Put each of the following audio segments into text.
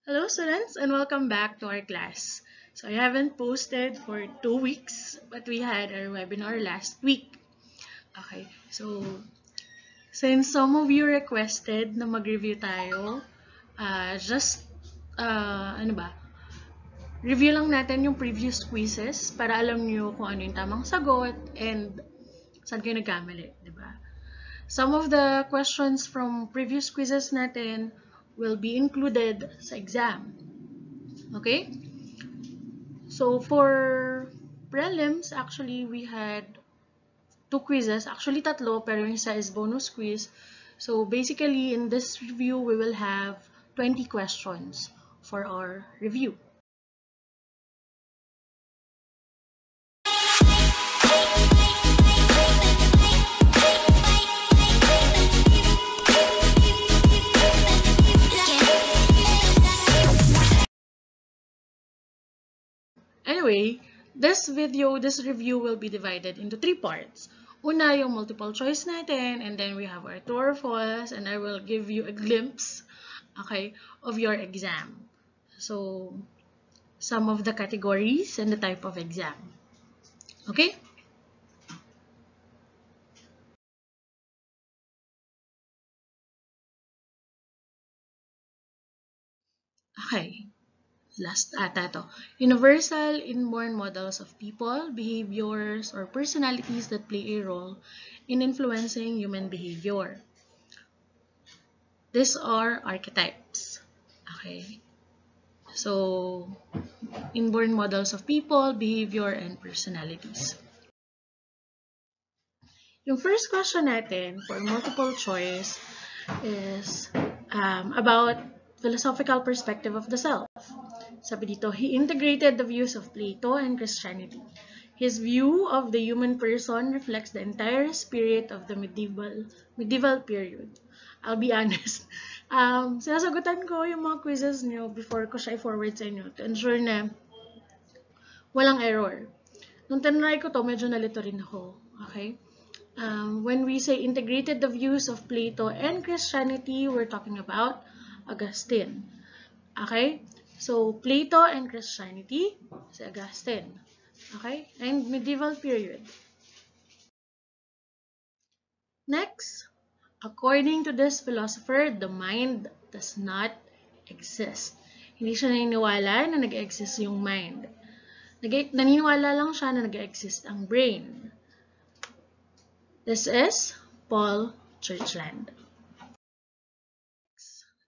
Hello students and welcome back to our class. So I haven't posted for 2 weeks but we had our webinar last week. Okay, so since some of you requested na mag-review tayo, just ano ba, review lang natin yung previous quizzes para alam niyo kung ano yung tamang sagot and saan kayo nagkamali, di ba? Some of the questions from previous quizzes natin will be included sa exam. Okay? So for prelims, actually, we had two quizzes. Actually, tatlo, pero yung isa is bonus quiz. So basically, in this review, we will have 20 questions for our review. Anyway, this review will be divided into 3 parts. Una, yung multiple choice natin, and then we have our true or false, and I will give you a glimpse, okay, of your exam. So, some of the categories and the type of exam. Okay? Okay. Last ata to. Universal inborn models of people, behaviors, or personalities that play a role in influencing human behavior. These are archetypes. Okay. So, inborn models of people, behavior, and personalities. Yung first question natin for multiple choice is about philosophical perspective of the self. Sabi dito, he integrated the views of Plato and Christianity. His view of the human person reflects the entire spirit of the medieval period. I'll be honest. Sinasagutan ko yung mga quizzes nyo before ko siya i-forward sa inyo to ensure na walang error. Nung tinry ko to, medyo nalito rin ako. Okay? When we say integrated the views of Plato and Christianity, we're talking about Augustine. Okay? So, Plato and Christianity, si Augustine. Okay? And medieval period. Next, according to this philosopher, the mind does not exist. Hindi siya naniniwala na nag-exist yung mind. Naniniwala lang siya na nag-exist ang brain. This is Paul Churchland.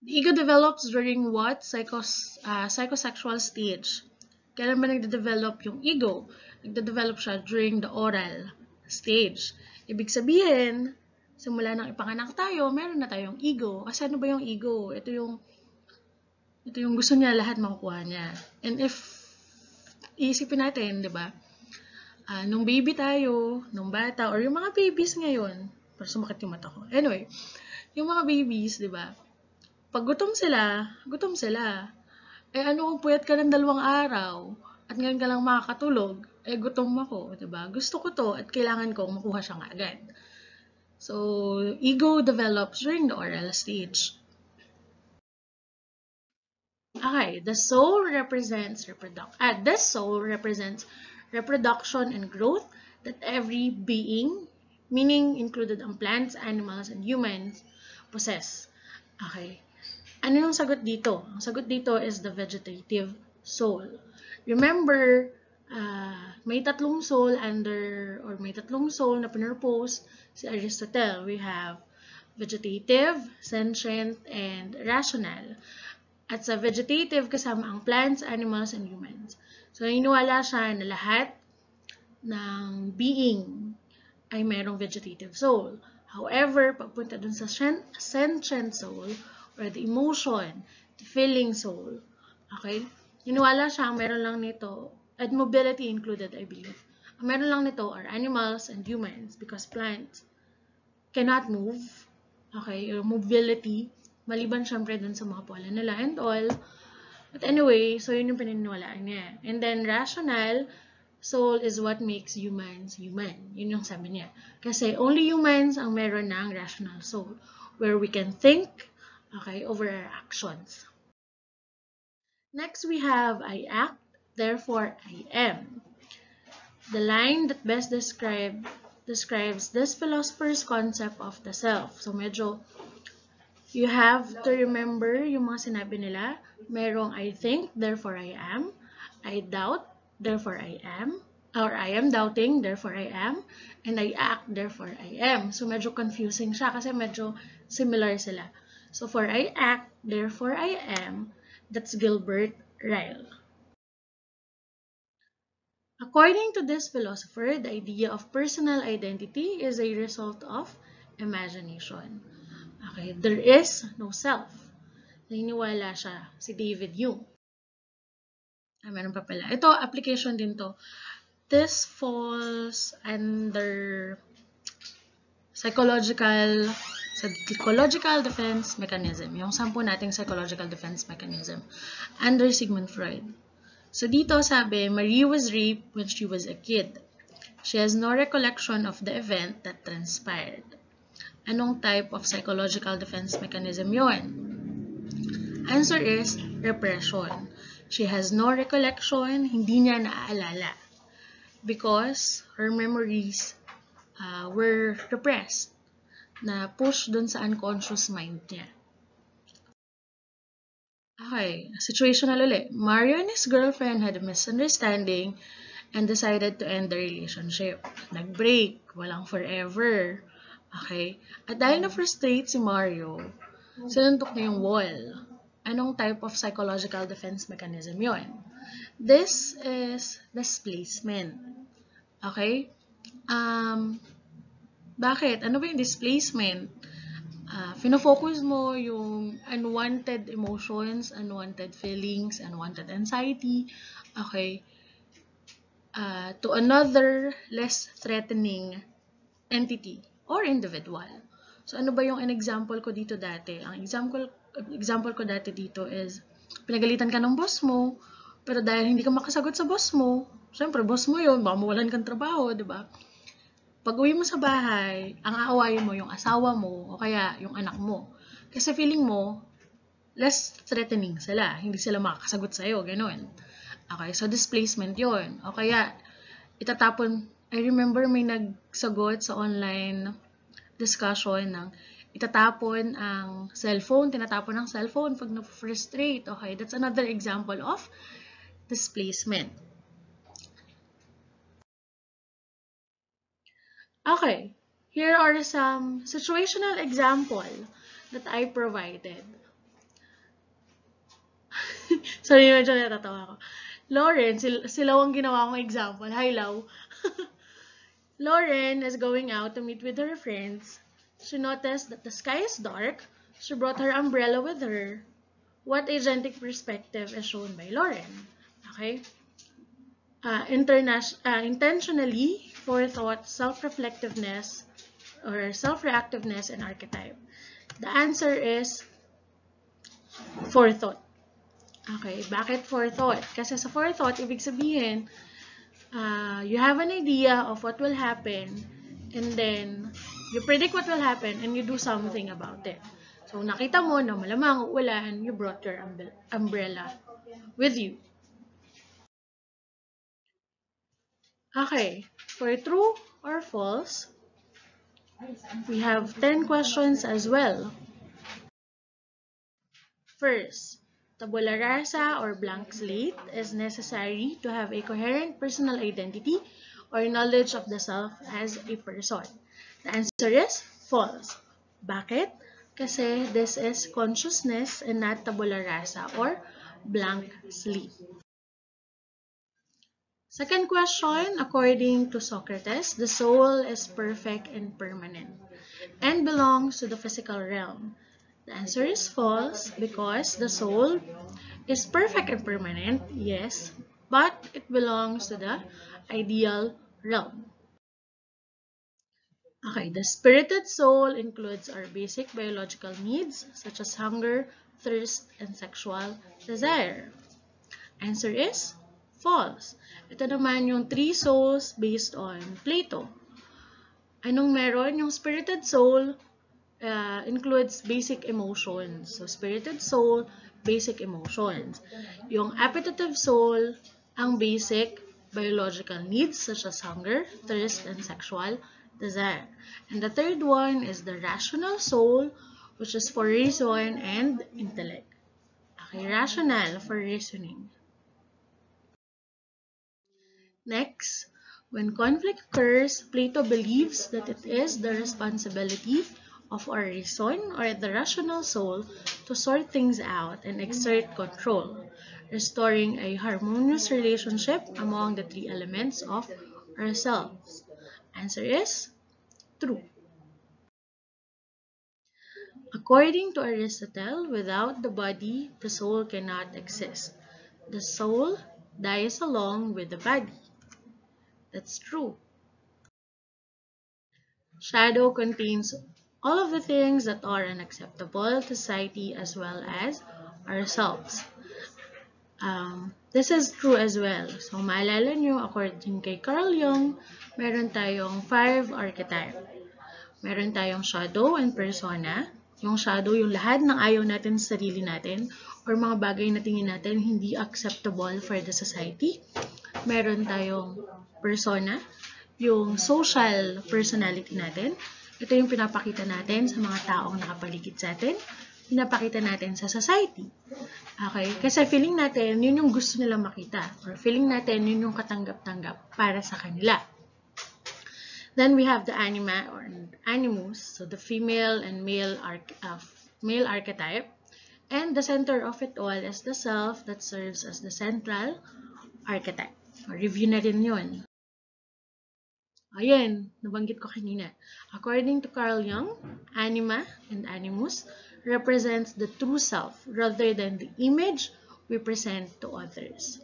The ego develops during what psychosexual stage? Kailan ba nagde-develop yung ego? Nagde-develop siya during the oral stage. Ibig sabihin, simula nang ipanganak tayo, meron na tayong ego. Kasi ano ba yung ego? Ito yung gusto niya lahat makukuha niya. And if iisipin natin, di ba? Nung baby tayo, nung bata, or yung mga babies ngayon, para sumakit yung mata ko. Anyway, yung mga babies, di ba? Pag gutom sila. Eh ano kung puyat ka ng 2 araw at ngayon ka lang makakatulog, eh gutom ako, diba? Gusto ko to at kailangan kong makuha siya nga agad. So, ego develops during the oral stage. Okay, the soul represents reproduction and growth that every being, meaning included ang plants, animals, and humans, possess. Okay. Ano yung sagot dito? Ang sagot dito is the vegetative soul. Remember, may tatlong soul na pinurpose si Aristotle. We have vegetative, sentient, and rational. At sa vegetative, kasama ang plants, animals, and humans. So, naniniwala siya na lahat ng being ay merong vegetative soul. However, pagpunta dun sa sentient soul, or the emotion, the feeling soul, okay? Niniwala siya, ang meron lang nito, at mobility included, I believe. Ang meron lang nito are animals and humans because plants cannot move, okay? Or mobility, maliban syempre dun sa mga pollen nila and all. But anyway, so yun yung pininiwalaan niya. And then rational, soul is what makes humans human. Yun yung sabi niya. Kasi only humans ang meron ng rational soul, where we can think, okay, over our actions. Next, we have I act, therefore I am. The line that best describes this philosopher's concept of the self. So, medyo you have to remember yung mga sinabi nila. Merong I think, therefore I am. I doubt, therefore I am. Or I am doubting, therefore I am. And I act, therefore I am. So, medyo confusing siya kasi medyo similar sila. So, for I act, therefore I am, that's Gilbert Ryle. According to this philosopher, the idea of personal identity is a result of imagination. Okay, there is no self. Naniniwala siya, si David Hume. Meron pa pala. Ito, application din to. This falls under psychological defense mechanism. Yung 10 nating psychological defense mechanism under Sigmund Freud. So dito sabi, Marie was raped when she was a kid. She has no recollection of the event that transpired. Anong type of psychological defense mechanism yon? Answer is repression. She has no recollection, hindi niya naaalala. Because her memories were repressed, na push dun sa unconscious mind niya. Okay, situational ulit. Mario and his girlfriend had a misunderstanding and decided to end the relationship. Nag-break, walang forever. Okay? At dahil na-frustrate si Mario, sinuntok niya yung wall. Anong type of psychological defense mechanism yon? This is displacement. Okay? Bakit? Ano ba yung displacement? Fino-focus mo yung unwanted emotions, unwanted feelings, unwanted anxiety, okay, to another less threatening entity or individual. So, ano ba yung example ko dito dati? Ang example ko dati dito is, pinagalitan ka ng boss mo, pero dahil hindi ka makasagot sa boss mo, syempre, boss mo yun, baka mawalan kang trabaho, di ba? Pag uwi mo sa bahay, ang aawayin mo yung asawa mo o kaya yung anak mo. Kasi feeling mo, less threatening sila. Hindi sila makakasagot sa'yo, gano'n. Okay, so displacement yon. O kaya, itatapon, I remember may nagsagot sa online discussion ng itatapon ang cellphone, tinatapon ang cellphone pag na-frustrate. Okay, that's another example of displacement. Okay, here are some situational example that I provided. Sorry, medyo natatawa ako. Lauren, si Lau ang ginawa kong example. Hi, Lau. Lauren is going out to meet with her friends. She noticed that the sky is dark. She brought her umbrella with her. What agentic perspective is shown by Lauren? Okay? Intentionally, forethought, self-reflectiveness, or self-reactiveness and archetype. The answer is forethought. Okay, bakit forethought? Kasi sa forethought, ibig sabihin, you have an idea of what will happen, and then you predict what will happen, and you do something about it. So, nakita mo na malamang uulan, you brought your umbrella with you. Okay, for true or false, we have 10 questions as well. First, tabula rasa or blank slate is necessary to have a coherent personal identity or knowledge of the self as a person. The answer is false. Bakit? Kasi this is consciousness and not tabula rasa or blank slate. Second question, according to Socrates, the soul is perfect and permanent and belongs to the physical realm. The answer is false because the soul is perfect and permanent, yes, but it belongs to the ideal realm. Okay, the spirited soul includes our basic biological needs such as hunger, thirst, and sexual desire. Answer is false. Ito naman yung three souls based on Plato. Anong meron? Yung spirited soul includes basic emotions. So, spirited soul, basic emotions. Yung appetitive soul, ang basic biological needs such as hunger, thirst, and sexual desire. And the third one is the rational soul, which is for reason and intellect. Okay, rational for reasoning. Next, when conflict occurs, Plato believes that it is the responsibility of our reason or the rational soul to sort things out and exert control, restoring a harmonious relationship among the three elements of ourselves. Answer is true. According to Aristotle, without the body, the soul cannot exist. The soul dies along with the body. That's true. Shadow contains all of the things that are unacceptable to society as well as ourselves. This is true as well. So, maalala nyo, according kay Carl Jung, meron tayong 5 archetype. Meron tayong shadow and persona. Yung shadow, yung lahat ng ayaw natin sa sarili natin or mga bagay na tingin natin hindi acceptable for the society. Meron tayong persona, yung social personality natin. Ito yung pinapakita natin sa mga taong nakapaligid sa atin. Pinapakita natin sa society. Okay? Kasi feeling natin, yun yung gusto nilang makita. Or feeling natin, yun yung katanggap-tanggap para sa kanila. Then we have the anima or animus, so the female and male archetype. And the center of it all is the self that serves as the central archetype. Review na rin yun. Ayan, nabanggit ko kanina. According to Carl Jung, anima and animus represents the true self rather than the image we present to others.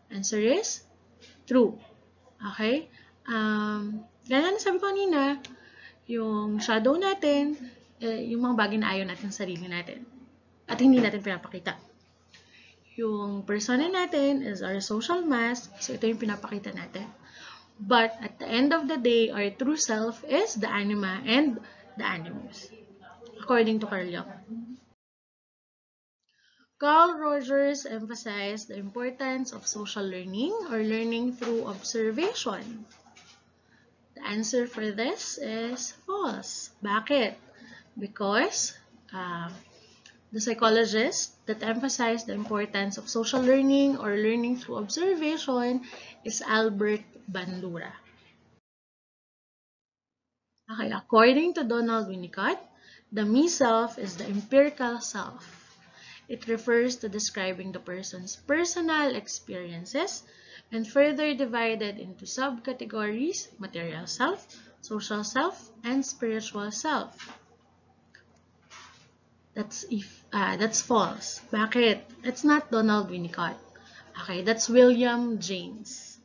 Answer is true. Okay? Gaya na sabi ko kanina, yung shadow natin, yung mga bagay na ayaw natin sa sarili natin. At hindi natin pinapakita. Yung persona natin is our social mask, so ito yung pinapakita natin. But at the end of the day, our true self is the anima and the animus, according to Carl Jung. Carl Rogers emphasized the importance of social learning or learning through observation. The answer for this is false. Bakit? Because the psychologist that emphasized the importance of social learning or learning through observation is Albert Bandura. Okay, according to Donald Winnicott, the me-self is the empirical self. It refers to describing the person's personal experiences and further divided into subcategories: material self, social self, and spiritual self. That's false. Bakit? It's not Donald Winnicott. Okay, that's William James.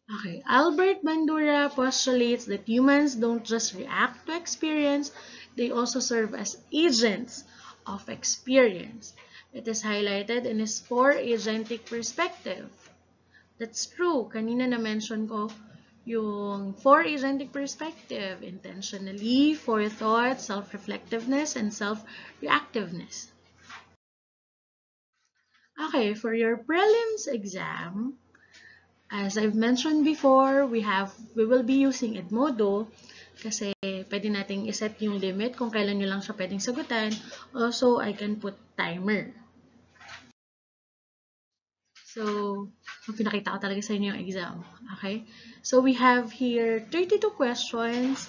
Okay, Albert Bandura postulates that humans don't just react to experience, they also serve as agents of experience. It is highlighted in his 4-agentic perspective. That's true. Kanina na-mention ko yung 4-agentic perspective: intentionally, forethought, self-reflectiveness, and self-reactiveness. Okay, for your prelims exam, as I've mentioned before, we will be using Edmodo kasi pwede nating iset yung limit kung kailan nyo lang siya pwedeng sagutan. Also, I can put timer. So, pinakita ko talaga sa inyo yung exam. Okay? So, we have here 32 questions,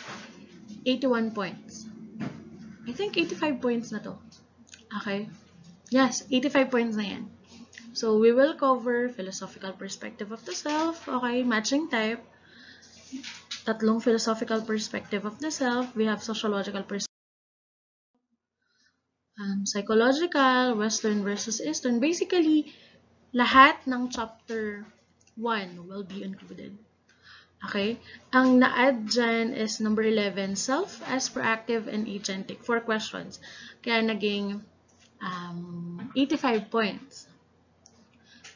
81 points. I think 85 points na to. Okay? Yes, 85 points na yan. So, we will cover philosophical perspective of the self. Okay? Matching type. Tatlong philosophical perspective of the self. We have sociological perspective. Psychological, Western versus Eastern. Basically, lahat ng chapter 1 will be included. Okay? Ang na-add dyan is number 11, self as proactive and agentic. 4 questions. Kaya naging 85 points.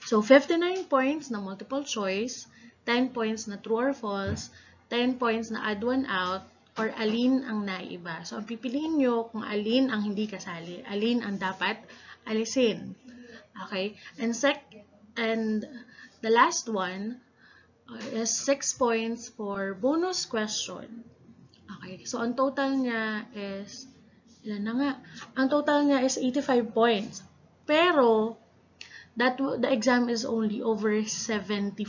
So, 59 points na multiple choice, 10 points na true or false, 10 points na add one out, or alin ang naiiba. So, ang pipiliin nyo kung alin ang hindi kasali, alin ang dapat alisin. Okay? And the last one is 6 points for bonus question. Okay, so ang total niya is, ilan na nga? Ang total niya is 85 points. Pero, the exam is only over 75.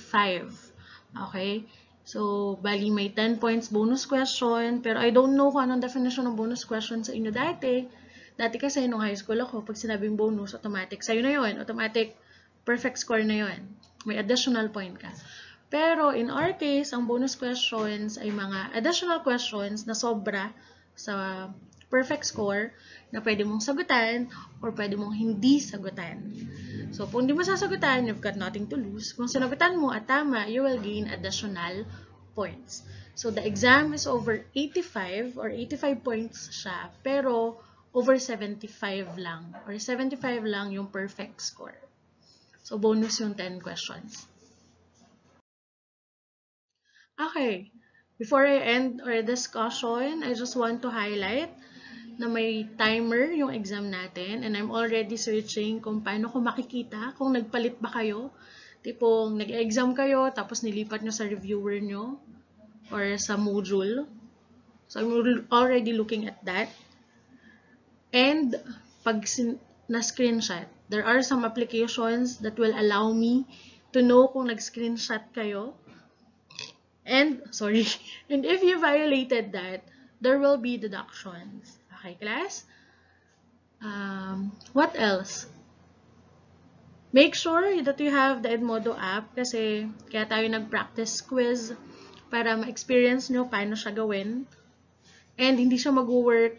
Okay? So, bali may 10 points bonus question. Pero I don't know kung anong definition ng bonus question sa inyo dati. Dati kasi nung high school ako, pag sinabing bonus, automatic sa'yo na yun. Automatic perfect score na yun. May additional point ka. Pero in our case, ang bonus questions ay mga additional questions na sobra sa perfect score na pwede mong sagutan or pwede mong hindi sagutan. So, kung hindi mo sasagutan, you've got nothing to lose. Kung sinagutan mo at tama, you will gain additional points. So, the exam is over 85 or 85 points siya, pero over 75 lang or 75 lang yung perfect score. So, bonus yung 10 questions. Okay, before I end our discussion, I just want to highlight na may timer yung exam natin and I'm already searching kung paano ko makikita kung nagpalit ba kayo. Tipong nag-exam kayo tapos nilipat nyo sa reviewer nyo or sa module. So I'm already looking at that. And pag na-screenshot, there are some applications that will allow me to know kung nag-screenshot kayo. And if you violated that, there will be deductions. Okay, class? What else? Make sure that you have the Edmodo app kasi kaya tayo nag-practice quiz para ma-experience nyo paano siya gawin. And hindi siya mag-work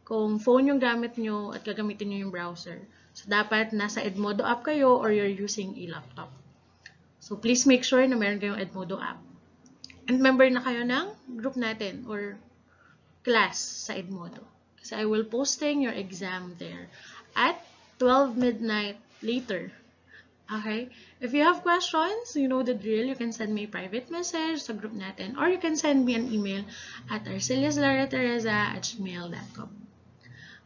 kung phone yung gamit nyo at gagamitin nyo yung browser. So, dapat nasa Edmodo app kayo or you're using a laptop. So, please make sure na meron kayong Edmodo app. And member na kayo ng group natin or class sa Edmodo. Kasi I will posting your exam there at 12 midnight later. Okay? If you have questions, you know the drill. You can send me a private message sa group natin or you can send me an email at arceliuslarateresa@gmail.com.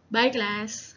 Bye, class!